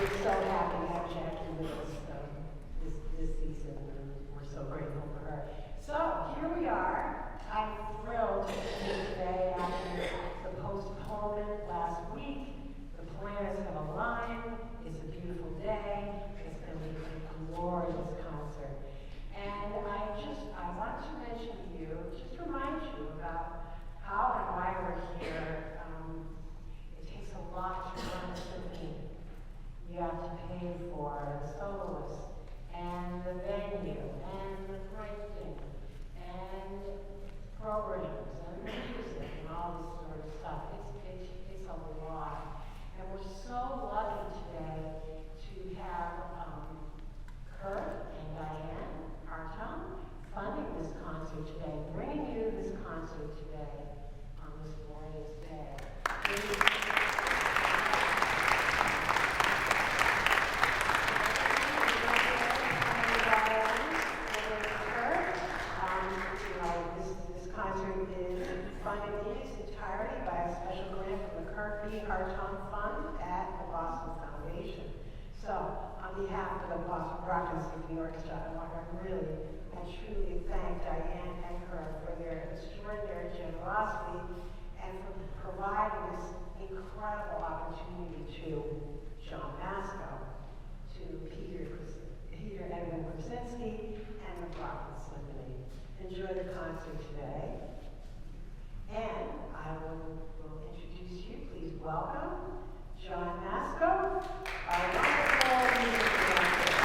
we're so happy to have Jackie with us this season, and we're so grateful for her. So here we are. I'm thrilled to be here today after the postponement last week. The planets have aligned. It's a beautiful day. It's going to be a glorious concert. And I want to mention to you, just remind you about how and why we're here. It takes a lot to run a symphony. You have to pay for the soloists, and the venue, and the printing, and programs, and music, and all this sort of stuff. It's a lot. And we're so lucky today to have Kurt and Diane Hartung funding this concert today, bringing you this concert today on this glorious day. This concert is funded in its entirety by a special grant from the Kurt B. Hartung Fund at the Boston Foundation. So, on behalf of the Brockton Symphony Orchestra, I want to really and truly thank Diane and Kurt for their extraordinary generosity and for providing this incredible opportunity to John Masco, to Peter Edwin Krasinski, and the Brockton Symphony. Enjoy the concert today. And I will introduce you. Please welcome John Masco, our wonderful music director.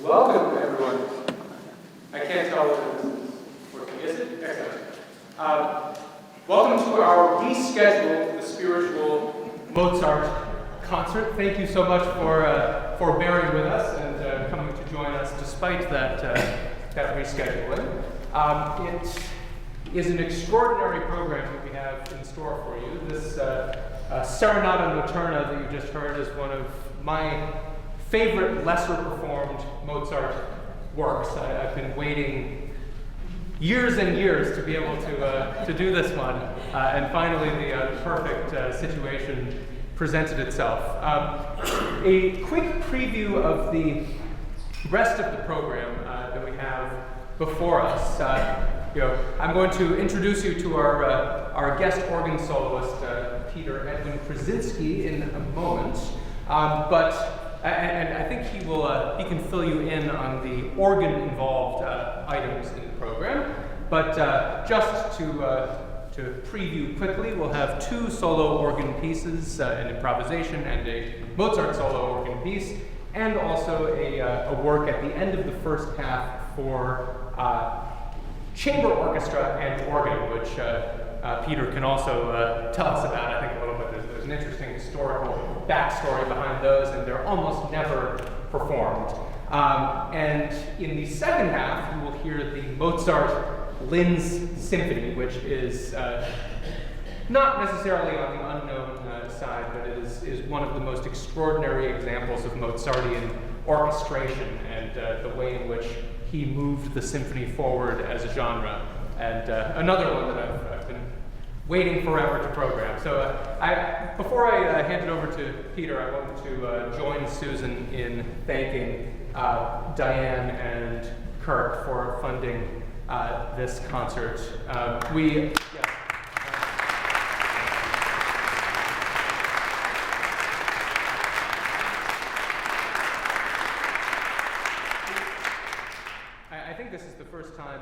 Welcome, everyone. I can't tell if this is working. Is it? Excellent. Welcome to our rescheduled The Spiritual Mozart concert. Thank you so much for bearing with us and coming to join us despite that rescheduling. It is an extraordinary program that we have in store for you. This Serenata Notturna that you just heard is one of my favorite lesser performed Mozart works. I've been waiting years and years to be able to do this one, and finally the perfect situation presented itself. A quick preview of the rest of the program that we have before us. I'm going to introduce you to our guest organ soloist, Peter Edwin Krasinski, in a moment, and I think he can fill you in on the organ-involved items in the program. But just to preview quickly, we'll have two solo organ pieces, an improvisation and a Mozart solo organ piece, and also a work at the end of the first half for chamber orchestra and organ, which Peter can also tell us about, I think, a little bit. There's an interesting historical backstory behind those, and they're almost never performed. And in the second half, you will hear the Mozart Linz Symphony, which is not necessarily on the unknown side, but it is one of the most extraordinary examples of Mozartian orchestration and the way in which he moved the symphony forward as a genre. And another one that I've been waiting forever to program. So before I hand it over to Peter, I wanted to join Susan in thanking Diane and Kirk for funding this concert. I think this is the first time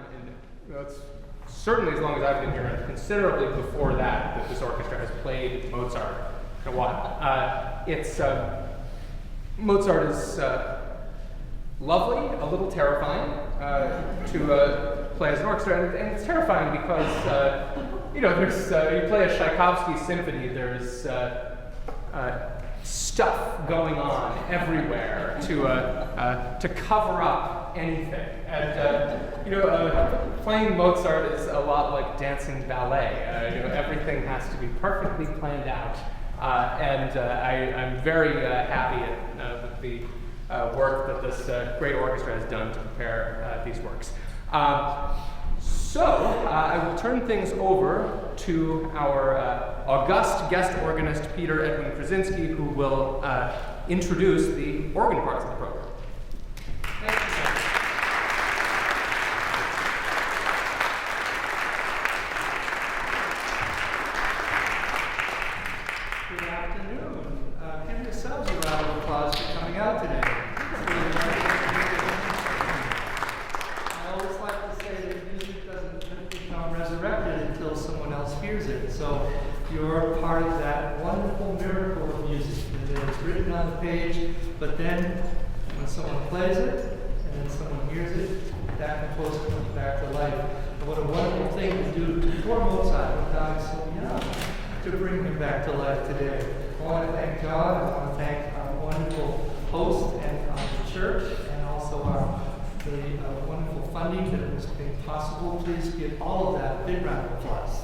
it's certainly as long as I've been here, and considerably before that this orchestra has played Mozart in a while. Mozart is lovely, a little terrifying to play as an orchestra, and it's terrifying because there's you play a Tchaikovsky symphony. There's stuff going on everywhere to cover up anything, and playing Mozart is a lot like dancing ballet. Everything has to be perfectly planned out, and I'm very happy with the work that this great orchestra has done to prepare these works. So I will turn things over to our august guest organist, Peter Edwin Krasinski, who will introduce the organ parts of the program. Thank you, sir. hears it. So you're part of that wonderful miracle of music. And it's written on the page, but then when someone plays it, and then someone hears it, that composer comes back to life. And what a wonderful thing to do for Mozart when dying so young, to bring him back to life today. I want to thank John, I want to thank our wonderful host and the church, and also the wonderful funding that was made possible. Please give all of that a big round of applause.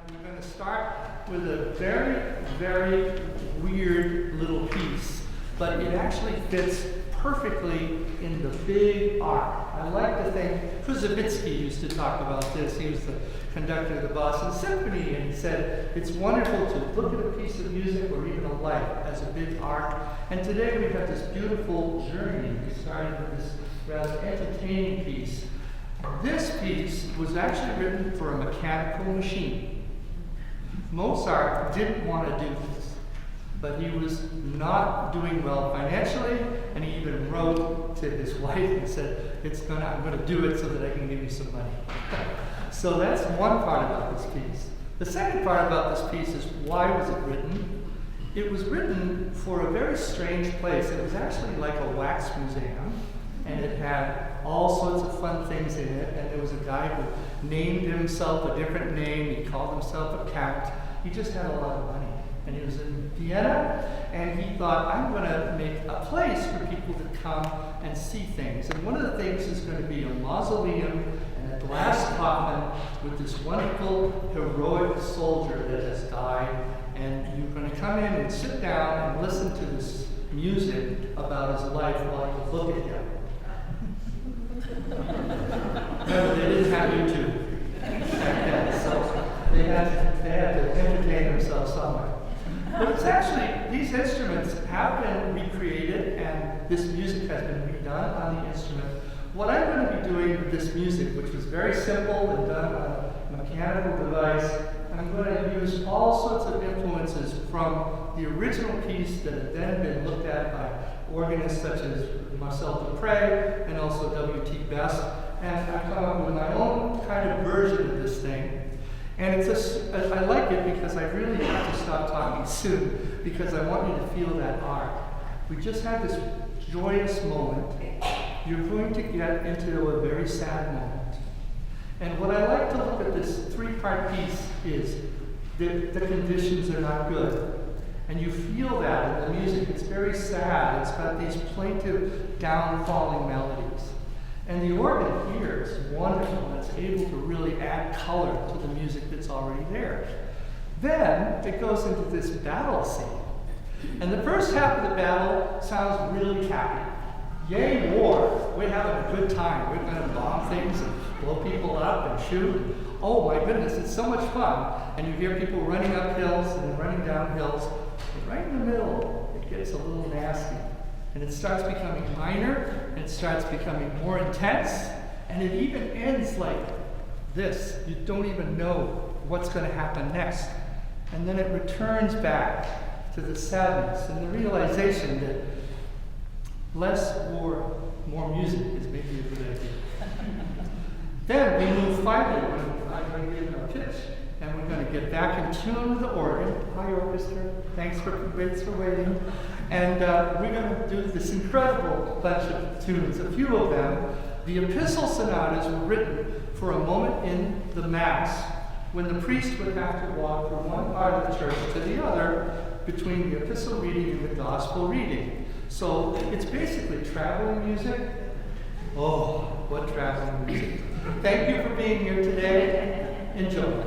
We're going to start with a very, very weird little piece, but it actually fits perfectly in the big arc. I like to think, Kuzovitsky used to talk about this. He was the conductor of the Boston Symphony, and he said, it's wonderful to look at a piece of music or even a life as a big arc. And today we have this beautiful journey. We started with this rather entertaining piece. This piece was actually written for a mechanical machine. Mozart didn't want to do this, but he was not doing well financially, and he even wrote to his wife and said, I'm going to do it so that I can give you some money. So that's one part about this piece. The second part about this piece is, why was it written? It was written for a very strange place. It was actually like a wax museum, and it had all sorts of fun things in it, and there was a guy who named himself a different name. He called himself a count. He just had a lot of money. And he was in Vienna, and he thought, I'm going to make a place for people to come and see things. And one of the things is going to be a mausoleum and a glass coffin with this wonderful, heroic soldier that has died. And you're going to come in and sit down and listen to this music about his life while you look at him. Remember, they didn't have YouTube back then, so they had to entertain themselves somewhere. But it's actually, these instruments have been recreated, and this music has been redone on the instrument. What I'm going to be doing with this music, which was very simple and done on a mechanical device, I'm going to use all sorts of influences from the original piece that had then been looked at by organists such as Marcel Dupré and also W.T. Best, and I've come up with my own kind of version of this thing. And I like it because I really have to stop talking soon, because I want you to feel that arc. We just had this joyous moment. You're going to get into a very sad moment. And what I like to look at this three-part piece is the conditions are not good. And you feel that in the music. It's very sad. It's got these plaintive, down-falling melodies. And the organ here is wonderful. It's able to really add color to the music that's already there. Then it goes into this battle scene. And the first half of the battle sounds really happy. Yay, war! We're having a good time. We're going to bomb things and blow people up and shoot. Oh my goodness, it's so much fun. And you hear people running up hills and running down hills. But right in the middle, it gets a little nasty. And it starts becoming minor, and it starts becoming more intense, and it even ends like this. You don't even know what's going to happen next. And then it returns back to the sadness and the realization that less war, more music is maybe a good idea. Then we move finally, I'm going to give a pitch, and we're going to get back in tune with the organ. Hi, orchestra. Thanks for waiting. And we're going to do this incredible bunch of tunes. A few of them, the epistle sonatas were written for a moment in the Mass when the priest would have to walk from one part of the church to the other between the epistle reading and the gospel reading. So it's basically traveling music. Oh, what traveling music. Thank you for being here today. Enjoy.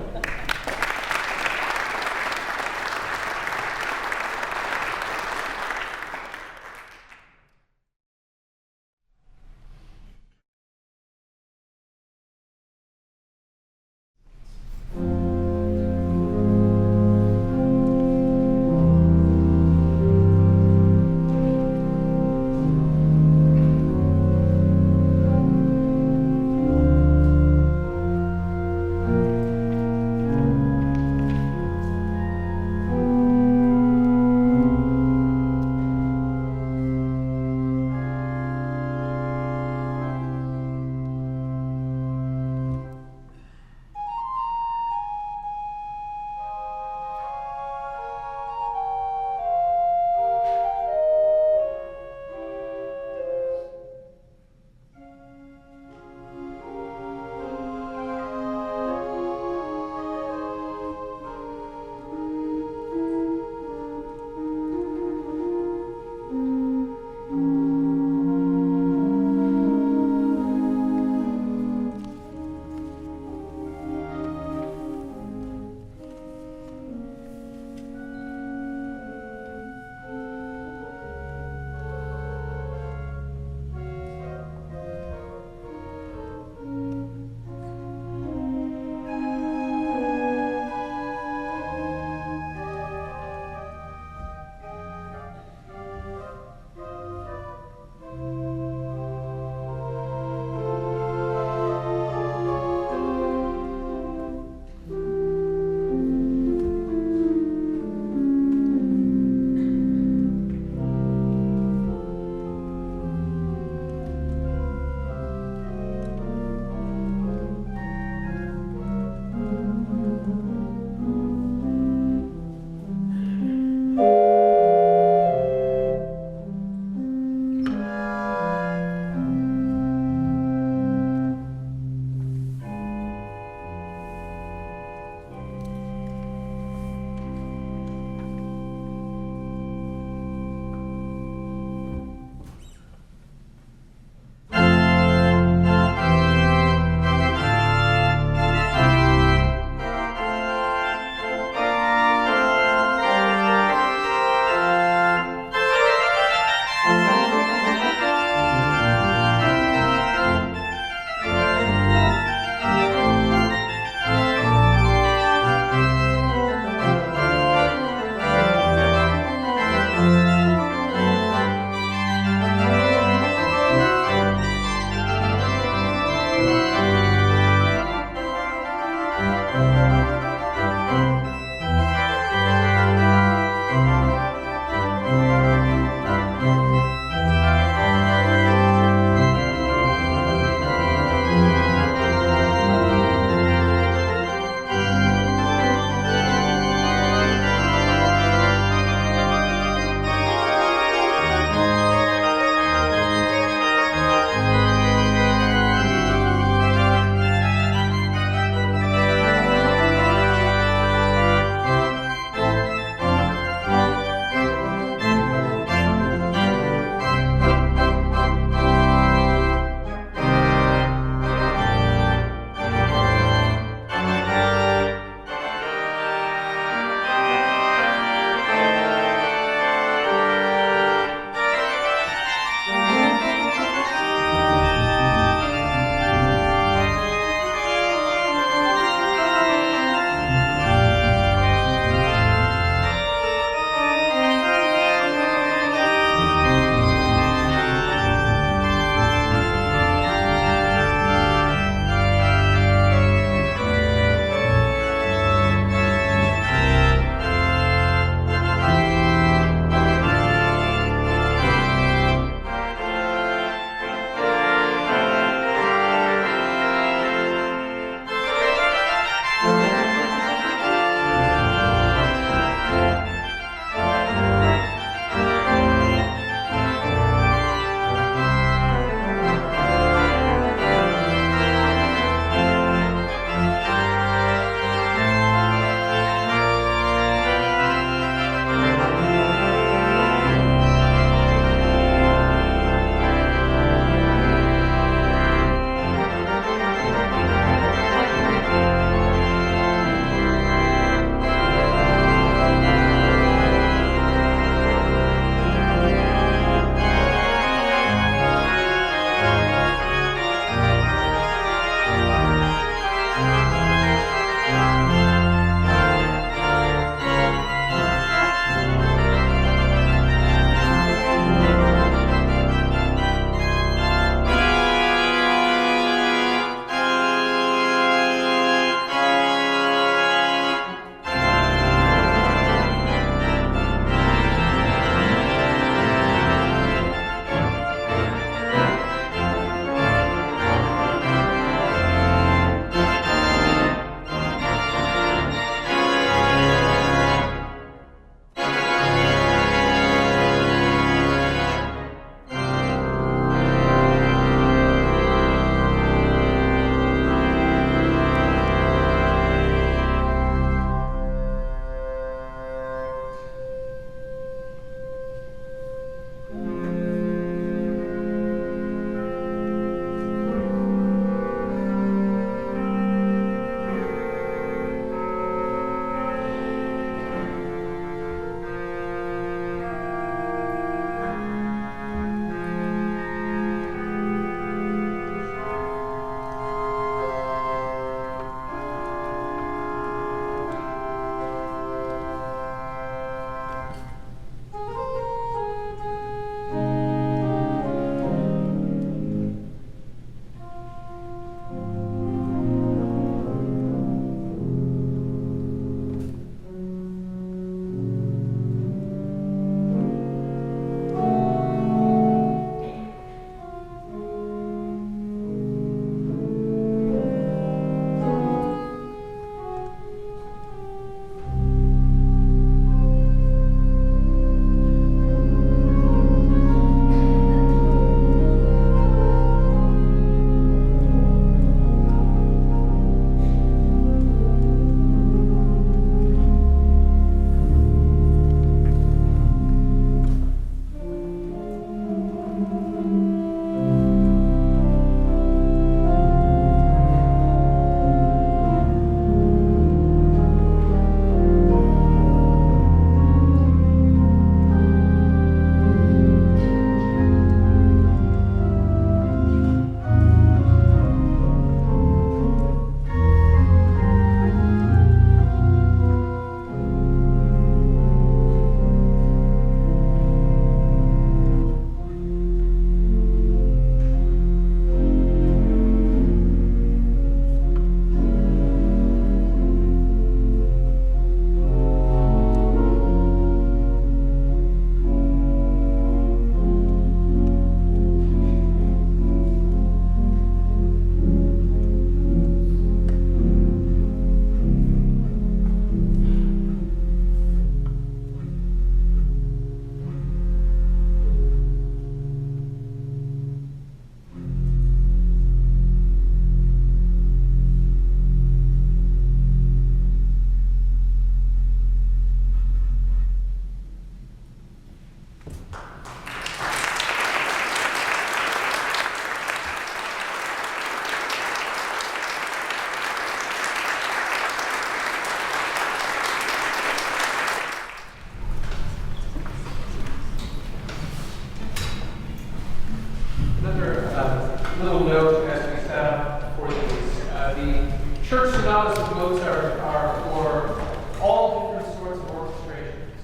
little note as we set up for these. The church sonatas of Mozart are for all different sorts of orchestrations,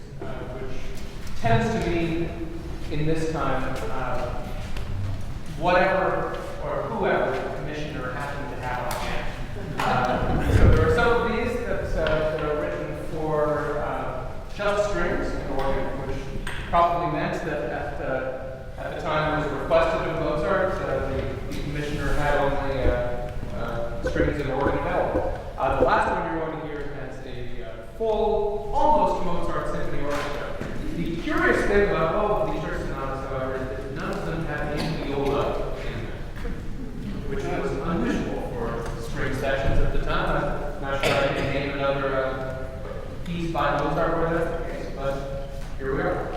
which tends to be, in this time, whatever or whoever the commissioner happened to have on hand. So there are some of these that are written for just strings and organ, which probably meant that at the time it was requested of Mozart, the commissioner had only strings and organ available. The last one you're going to hear has a full, almost Mozart Symphony Orchestra. The curious thing about all of these church sonatas, however, is that none of them have any viola in them, which was unusual for string sections at the time. I'm not sure I can name another piece by Mozart where that's the case, but here we are.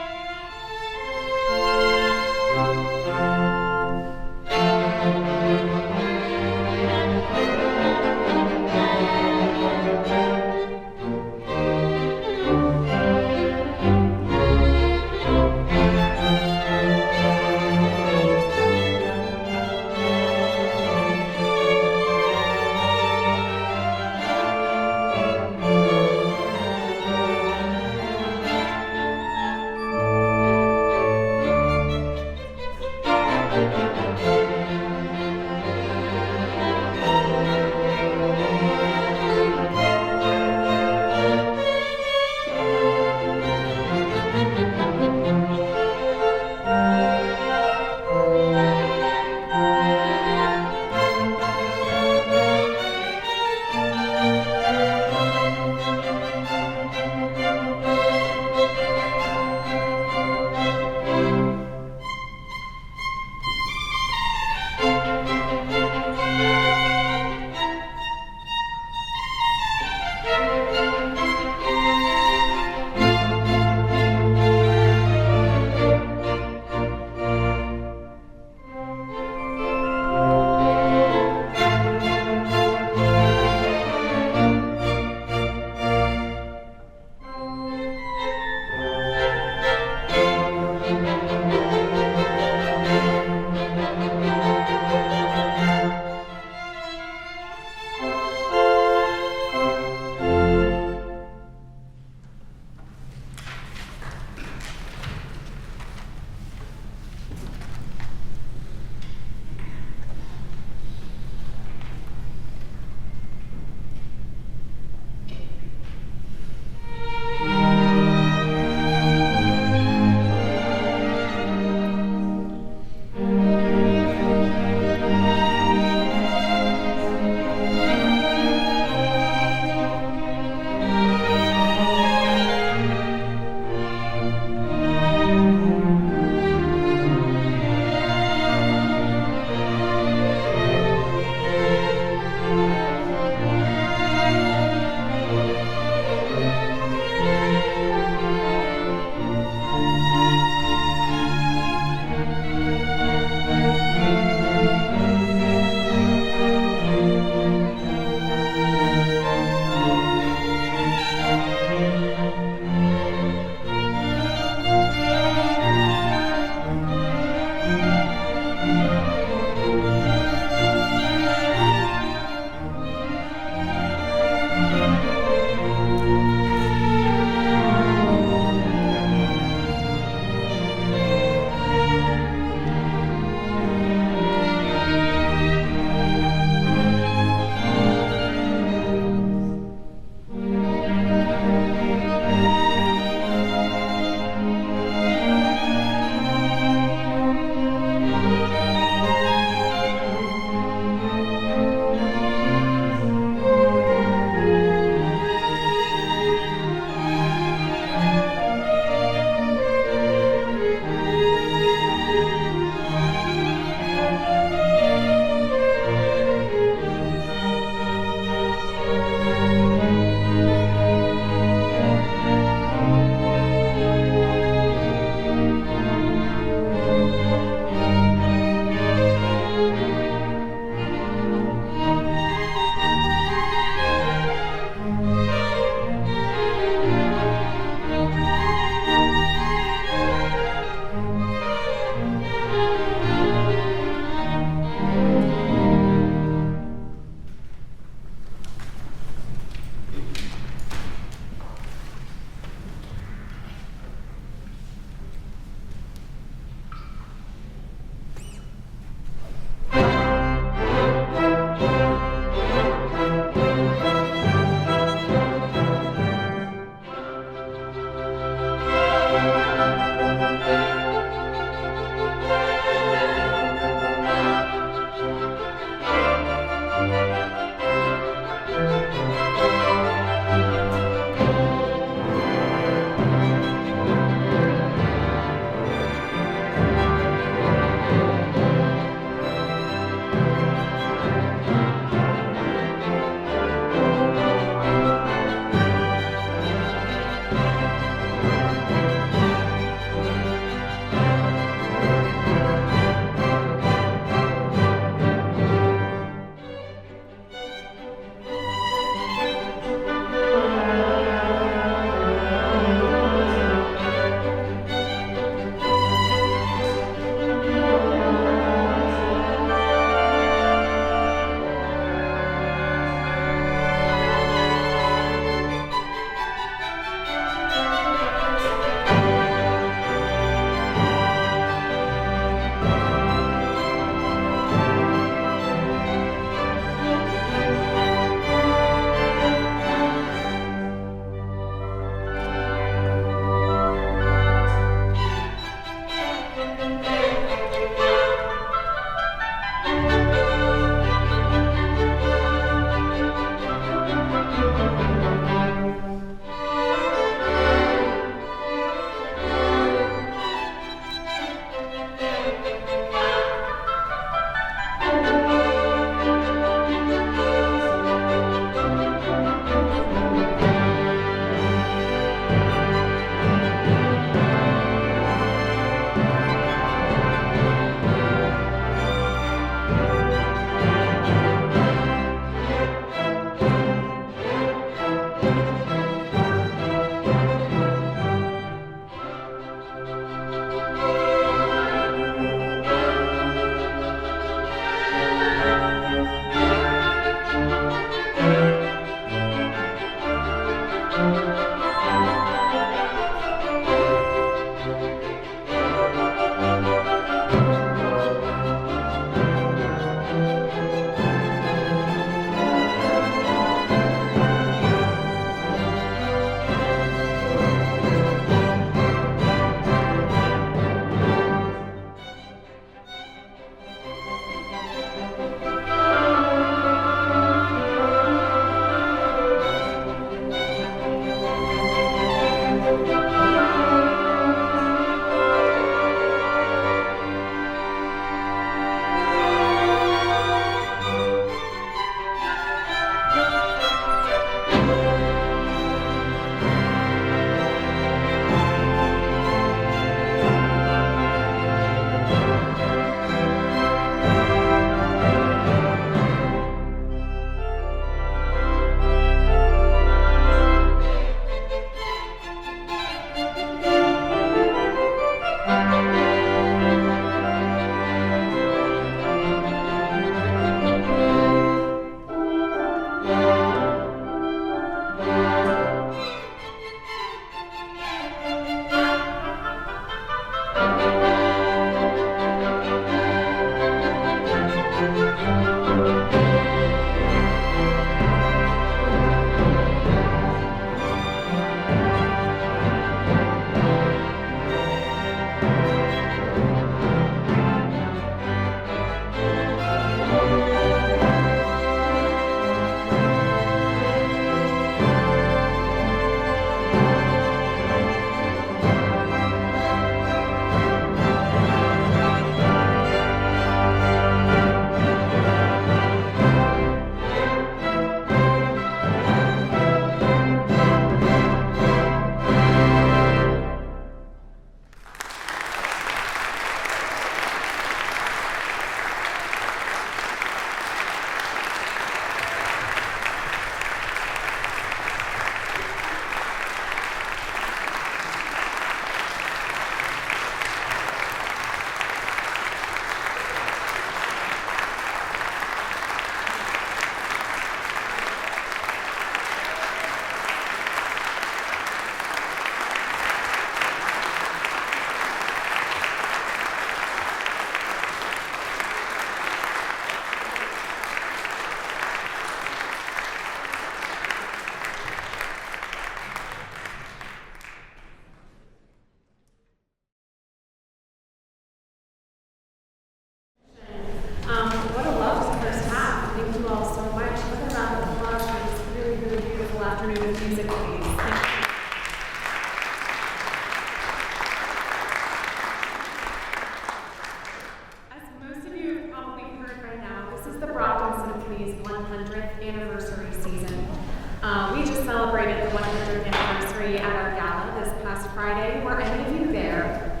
We just celebrated the 100th anniversary at our gala this past Friday. Were any of you there?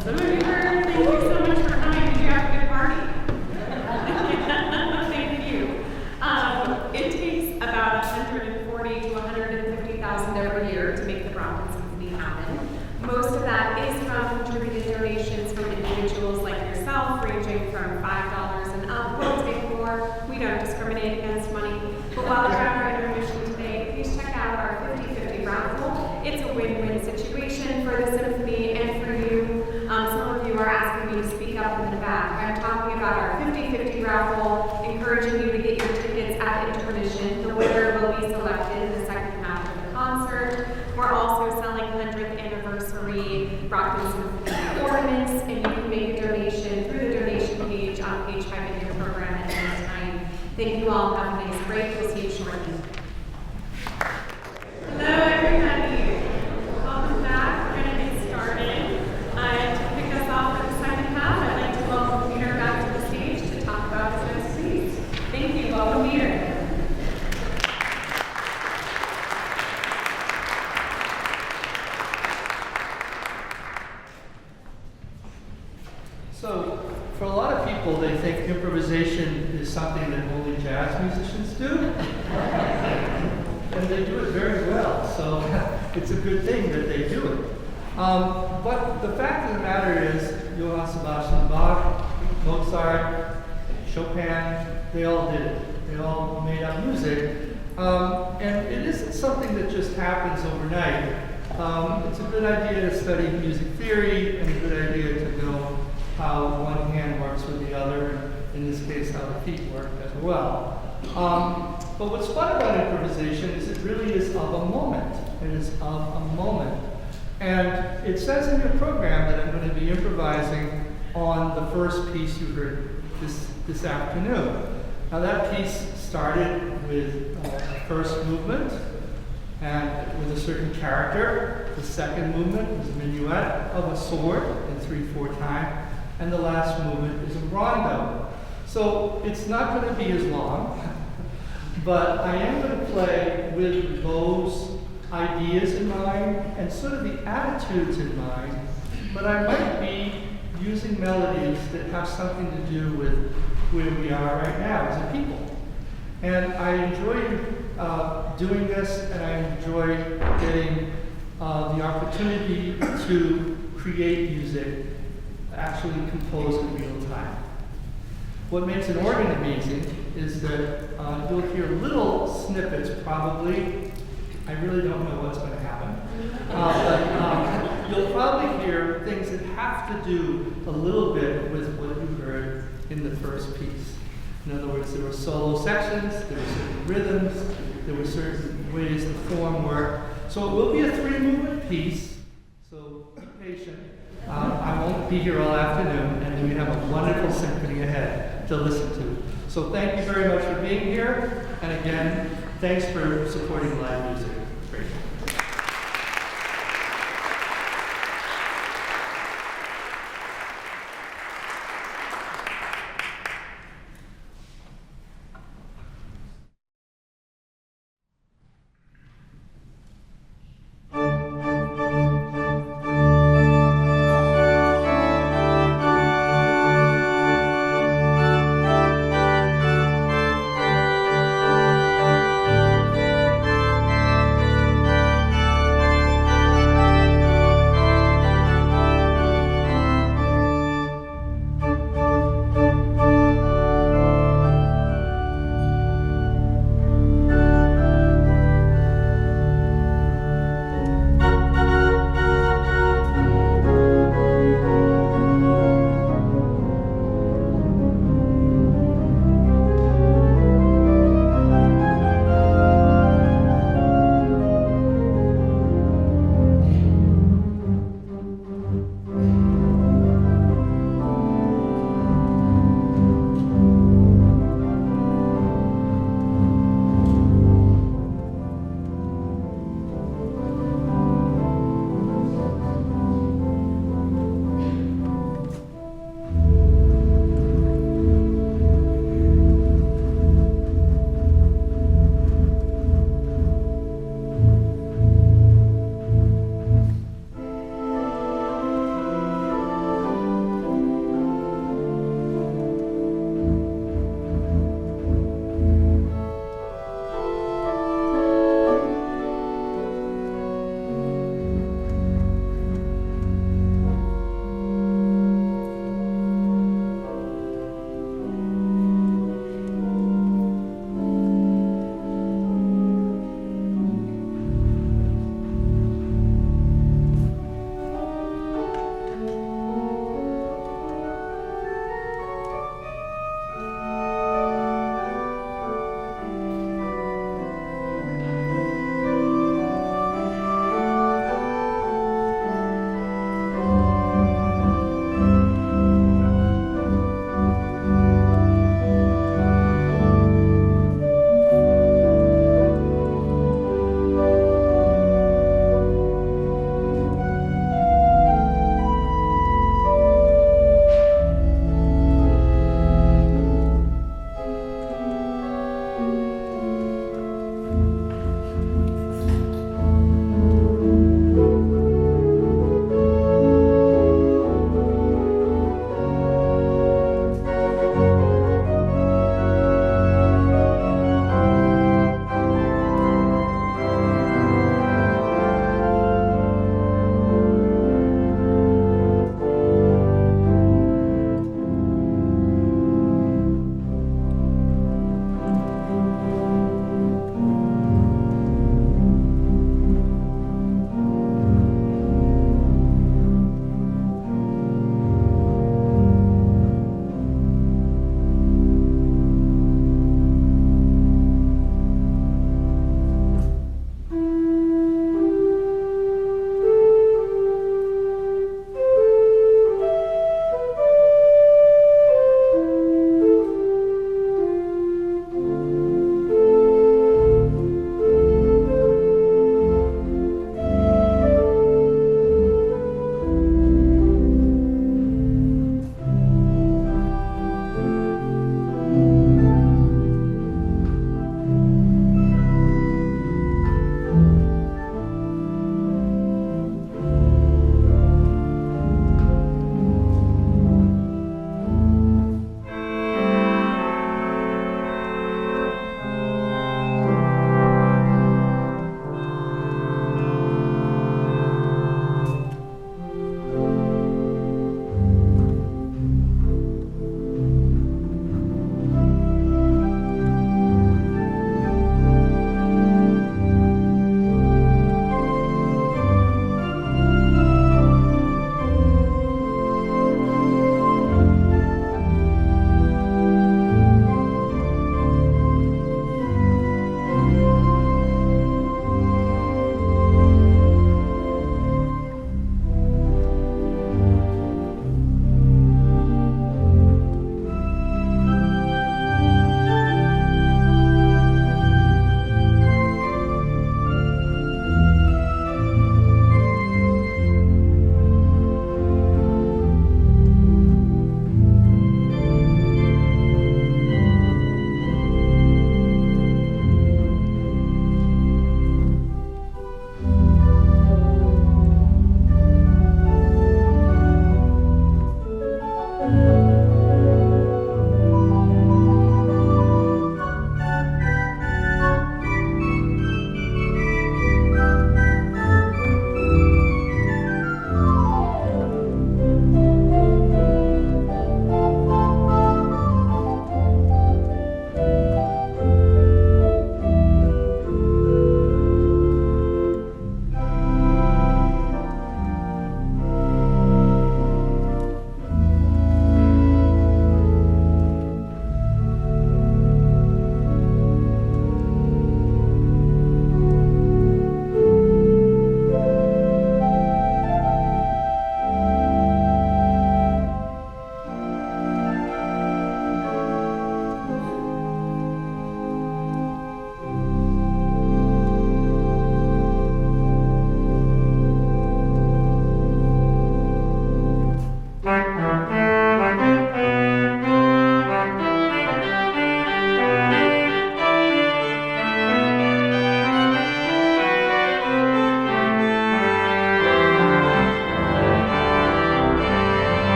Some of you were. Thank you so much for coming. Did you have a good party? Thank you. It takes about 140 to 150,000 every year to make the Brockton Symphony happen. Most of that is from contributed donations from individuals like yourself, ranging from $5 and up. We'll take more. We don't discriminate against money. But while you're at our intermission today, please check out our 50-50 raffle. It's a win-win situation for the symphony and for you. Some of you are asking me to speak up in the back. I'm talking about our 50-50 raffle, encouraging you to get your tickets at intermission. The winner will be selected in the second half of the concert. We're also selling 100th anniversary Brockton Symphony ornaments, and you can make a donation through the donation page on page 5 of your program at any time. Thank you all. Have a nice break. We'll see you shortly. Hello, everybody. Welcome back. We're going to get started. To kick us off for the second half, I'd like to welcome Peter back to the stage to talk about his next piece. Thank you. Welcome, Peter. So, for a lot of people, they think improvisation is something that only jazz musicians do. And they do it very well, so it's a good thing that they do it. But the fact of the matter is, Johann Sebastian Bach, Mozart, Chopin, they all did it. They all made up music. And it isn't something that just happens overnight. It's a good idea to study music theory and a good idea to know how one hand works with the other, and in this case, how the feet work as well. But what's fun about improvisation is it really is of a moment. It is of a moment. And it says in your program that I'm going to be improvising on the first piece you heard this afternoon. Now that piece started with a first movement and with a certain character. The second movement was a minuet of a sword in 3/4 time, and the last movement is a rondo. So it's not going to be as long, but I am going to play with those ideas in mind and sort of the attitudes in mind, but I might be using melodies that have something to do with where we are right now as a people. And I enjoy doing this, and I enjoy getting the opportunity to create music, actually compose in real time. What makes an organ amazing is that you'll hear little snippets probably. I really don't know what's going to happen. But you'll probably hear things that have to do a little bit with what you heard in the first piece. In other words, there were solo sections, there were certain rhythms, there were certain ways the form worked. So it will be a 3-movement piece, so be patient. I won't be here all afternoon, and then we have a wonderful symphony ahead to listen to. So thank you very much for being here, and again, thanks for supporting live music. Great.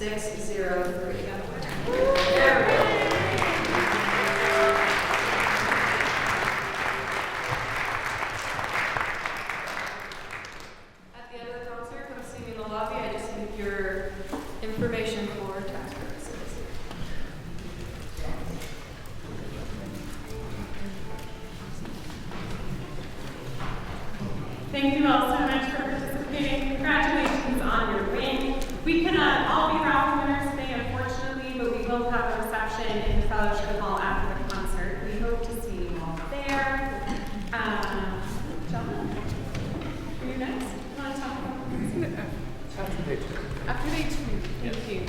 603. There we go. At the end of the concert, come see me in the lobby. I just need your information for tax purposes. Thank you all so much for participating. Congratulations on your win. We cannot all be raffle winners today, unfortunately, but we will have a reception in the fellowship hall after the concert. We hope to see you all there. John, are you next? You want to talk about After day two. after day 2? Thank you.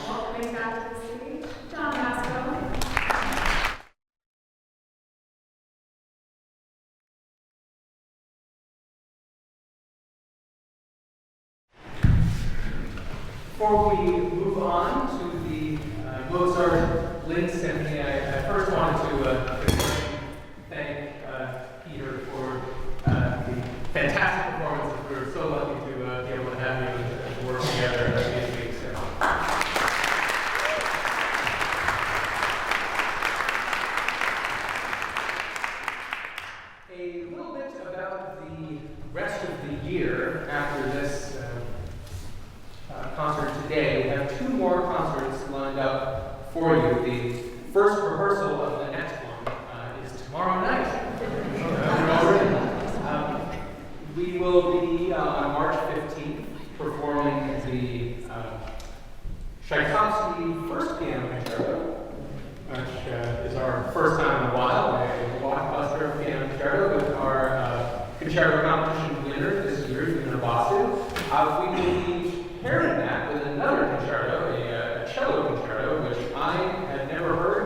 Welcoming back to the stage, John Masco. Before we move on to the Mozart Wind Symphony, I first wanted to thank Peter for the fantastic performance. We were so lucky to be able to have you and work together these weeks. A little bit about the rest of the year after this concert today. We have 2 more concerts lined up for you. The first rehearsal of the next one is tomorrow night. We will be on March 15th performing the Tchaikovsky First Piano Concerto, which is our first time in a while, a blockbuster piano concerto with our concerto competition winner this year, Una Basu. We will be pairing that with another concerto, a cello concerto, which I had never heard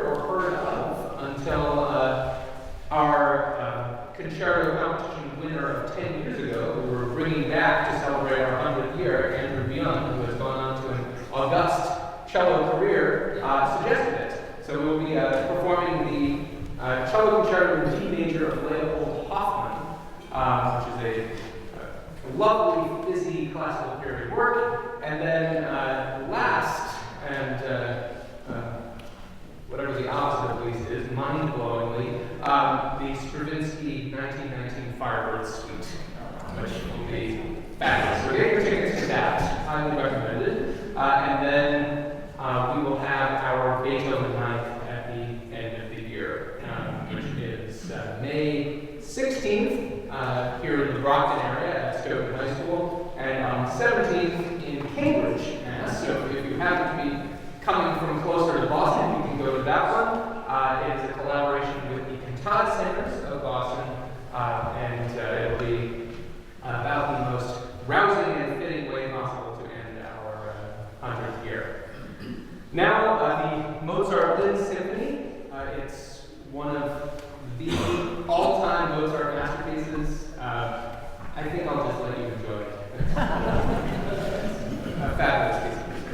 of until our concerto competition winner of 10 years ago, who we're bringing back to celebrate our 100th year, Andrew Beyond, who has gone on to an august cello career, suggested it. So we'll be performing the cello concerto in G major of Leopold Hoffmann, which is a lovely, busy classical period work. And then last, and whatever the opposite of least is, mind-blowingly, the Stravinsky 1919 Firebird Suite, which will be fabulous. So get your tickets to that, highly recommended. And then we will have our Beethoven night at the end of the year, which is May 16th here in the Brockton area at Stoughton High School, and on 17th in Cambridge, Mass. So if you happen to be coming from closer to Boston, you can go to that one. It is a collaboration with the Cantata Singers of Boston, and it'll be about the most rousing and fitting way possible to end our 100th year. Now, the Mozart Wind Symphony. It's one of the all-time Mozart masterpieces. I think I'll just let you enjoy it. A fabulous piece of music.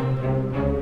Thank you.